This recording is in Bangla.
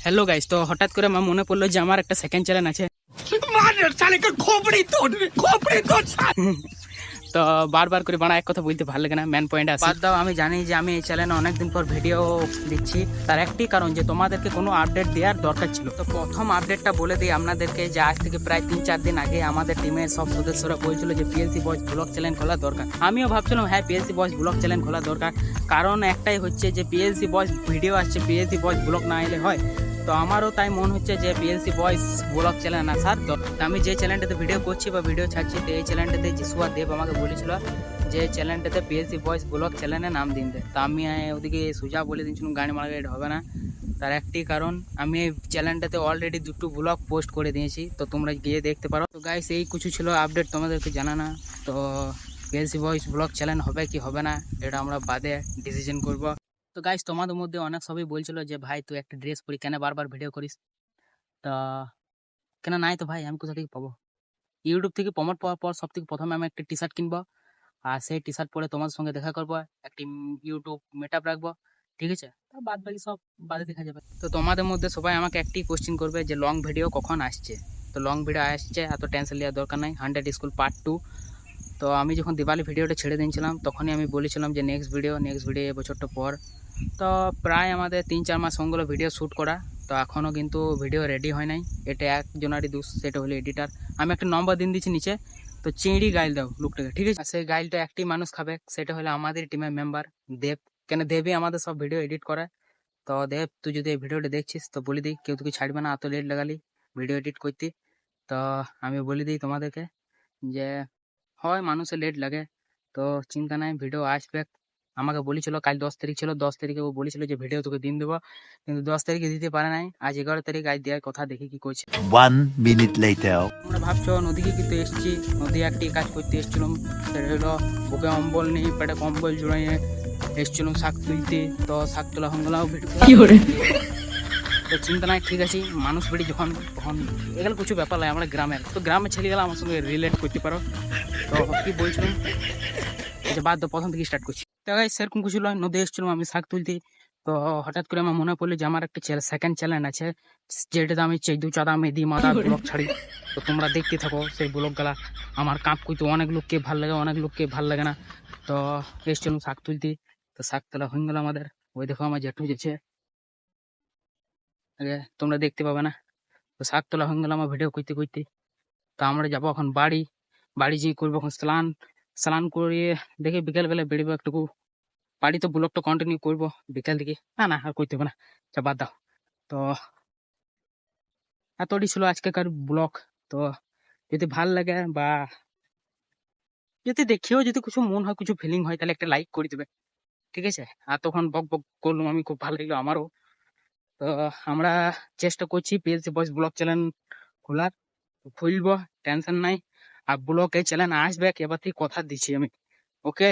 হ্যালো গাইস, তো হঠাৎ করে আমার মনে পড়লো যে আমার একটা সেকেন্ড চ্যানেল আছে। তো বারবার করে বানা এক কথা বলতে ভালো লাগে না, মেন পয়েন্ট আছে। বাদ দাও, আমি জানি যে আমি এই চ্যানেলে অনেকদিন পর ভিডিও দিচ্ছি। তার একটি কারণ যে তোমাদেরকে কোনো আপডেট দেওয়ার দরকার ছিল। তো প্রথম আপডেটটা বলে দিই আপনাদেরকে যে আজ থেকে প্রায় 3-4 দিন আগে আমাদের টিমের সব সদস্যরা বলছিল যে পিএলসি বয়েজ ব্লগ চ্যানেল খোলা দরকার। আমিও ভাবছিলাম হ্যাঁ, পিএলসি বয়েজ ব্লগ চ্যানেল খোলা দরকার। কারণ একটাই হচ্ছে যে পিএলসি বয়েজ ভিডিও আসছে, পিএলসি বয়েজ ব্লগ না এলে হয়। তো আমারও তাই মন হচ্ছে যে পিএলসি বয়েজ ব্লগ চ্যানেল না স্যার। তো আমি যে চ্যানেলটাতে ভিডিও করছি বা ভিডিও ছাড়ছি, তো এই চ্যানেলটাতে যিশুয়া দেব আমাকে বলেছিল যে চ্যানেলটাতে পিএলসি বয়েজ ব্লগ চ্যানেলে নাম দিন দে। তো আমি ওদিকে সোজা বলে দিয়েছিলাম গাড়ি মারা এটা হবে না। তার একটি কারণ, আমি এই চ্যানেলটাতে অলরেডি 2টো ব্লগ পোস্ট করে দিয়েছি, তো তোমরা গিয়ে দেখতে পারো। তো গাইস, এই কিছু ছিল আপডেট তোমাদেরকে জানানা। তো পিএলসি বয়েজ ব্লগ চ্যানেল হবে কি হবে না এটা আমরা বাদে ডিসিশন করব। তো গাইস, তোমাদের মধ্যে অনেক সবাই বলছিল যে ভাই তুই একটা ড্রেস পরি কেন বারবার ভিডিও করিস। তা কেন নাই তো ভাই, আমি কোথা থেকে পাবো? ইউটিউব থেকে প্রমোট পাওয়ার পর সব থেকে প্রথমে আমি একটা টি শার্ট কিনবো, আর সেই টি শার্ট পরে তোমার সঙ্গে দেখা করবো, একটি ইউটিউব মিট আপ রাখবো, ঠিক আছে? তার বাদ বাকি সব বাদে দেখা যাবে। তো তোমাদের মধ্যে সবাই আমাকে একটি কোশ্চেন করবে যে লং ভিডিও কখন আসছে। তো লং ভিডিও আসছে, এত টেনশন নেওয়ার দরকার নাই। 100 স্কুল পার্ট 2। তো আমি যখন দিওয়ালি ভিডিওটা ছেড়ে দিয়েছিলাম তখনই আমি বলেছিলাম যে নেক্সট ভিডিও এবছরটা পর। তো প্রায় আমাদের 3-4 মাস হয়ে গেলো ভিডিও শ্যুট করা। তো এখনও কিন্তু ভিডিও রেডি হয় নাই। এটা একজনারই দোষ, সেটা হলো এডিটার। আমি একটা নম্বর দিন দিচ্ছি নিচে, তো চিংড়ি গাইল দাও লোকটাকে, ঠিক আছে? আর সেই গাইলটা একটি মানুষ খাবে, সেটা হলো আমাদের টিমের মেম্বার দেব। কেন দেবই আমাদের সব ভিডিও এডিট করে। তো দেব, তুই যদি এই ভিডিওটা দেখছিস তো বলে দিই, কেউ তোকে ছাড়বে না, এত লেট লাগালি ভিডিও এডিট করতে। তো আমি বলে দিই তোমাদেরকে যে হয় মানুষের লেট লাগে, তো চিন্তা নাই, ভিডিও আসবে। আমাকে বলেছিল কাল 10 তারিখ ছিল, 10 তারিখে ও বলেছিল যে ভিডিও তোকে দিন দেবো, কিন্তু 10 তারিখে দিতে পারে নাই। আজ 11 তারিখ, আজ দেওয়ার কথা, দেখি কি করছে। 1 minute later. তোমরা ভাবছো নদীকে কিন্তু এসছি, নদী একটি কাজ করতে এসেছিলাম। সেটা হলো বুকে অম্বল নিয়ে পেটে কম্বল জড়াইয়ে এসেছিলাম শাক তুলতে। তো শাক তোলা হঙ্গলাও ভিডিও তো চিন্তা নাই, ঠিক আছে। মানুষ বেড়ি যখন তখন এগুলো কিছু ব্যাপার নয়, আমরা গ্রামের তো গ্রামের ছেলে গেলে আমার সঙ্গে রিলেট করতে পারো। তো কি বলছিলাম, আচ্ছা বাদ দাও, প্রথম থেকে স্টার্ট করছি। তো গাইস, সেরকম কিছু নয়, নদী এসেছিলাম আমি শাক তুলতে। তো হঠাৎ করে আমার মনে পড়লো যে আমার একটা সেকেন্ড চ্যানেল আছে, যেটাতে আমি চেদু চাঁদা মেদি মাদা ব্লগ ছাড়ি। তো তোমরা দেখতে থাকো সেই ব্লগগুলা। আমার কাঁপ করতে অনেক লোককে ভাল লাগে, অনেক লোককে ভাল লাগে না। তো এসেছিলাম শাক তুলতে। তো শাক তোলা হয়ে গেল আমাদের। ওই দেখো আমার জেঠু যেছে, তোমরা দেখতে পাবে না। তো শাক তোলা হয়ে গেল আমার ভিডিও করতে করতে। তো আমরা যাবো এখন বাড়ি। বাড়ি যেয়ে করবো এখন স্নান। স্নান করিয়ে দেখি বিকেলবেলা বেরোবো একটুকু বাড়ি। তো ব্লগটা কন্টিনিউ করবো বিকাল দিকে। না না, আর করতে হবে না, যা বাদ দাও। তো এতটি ছিল আজকেকার ব্লগ। তো যদি ভাল লাগে বা যদি দেখেও যদি কিছু মন হয়, কিছু ফিলিং হয়, তাহলে একটা লাইক করে দেবে, ঠিক আছে? আর তখন বক বক করলাম আমি, খুব ভালো লাগলো আমারও। তো আমরা চেষ্টা করছি পিএলসি বয়েজ ব্লগ চ্যানেল খোলার, খুলবো, টেনশন নাই। আর ব্লগে চ্যানেল আসবে, এবার থেকে কথা দিচ্ছি আমি, ওকে।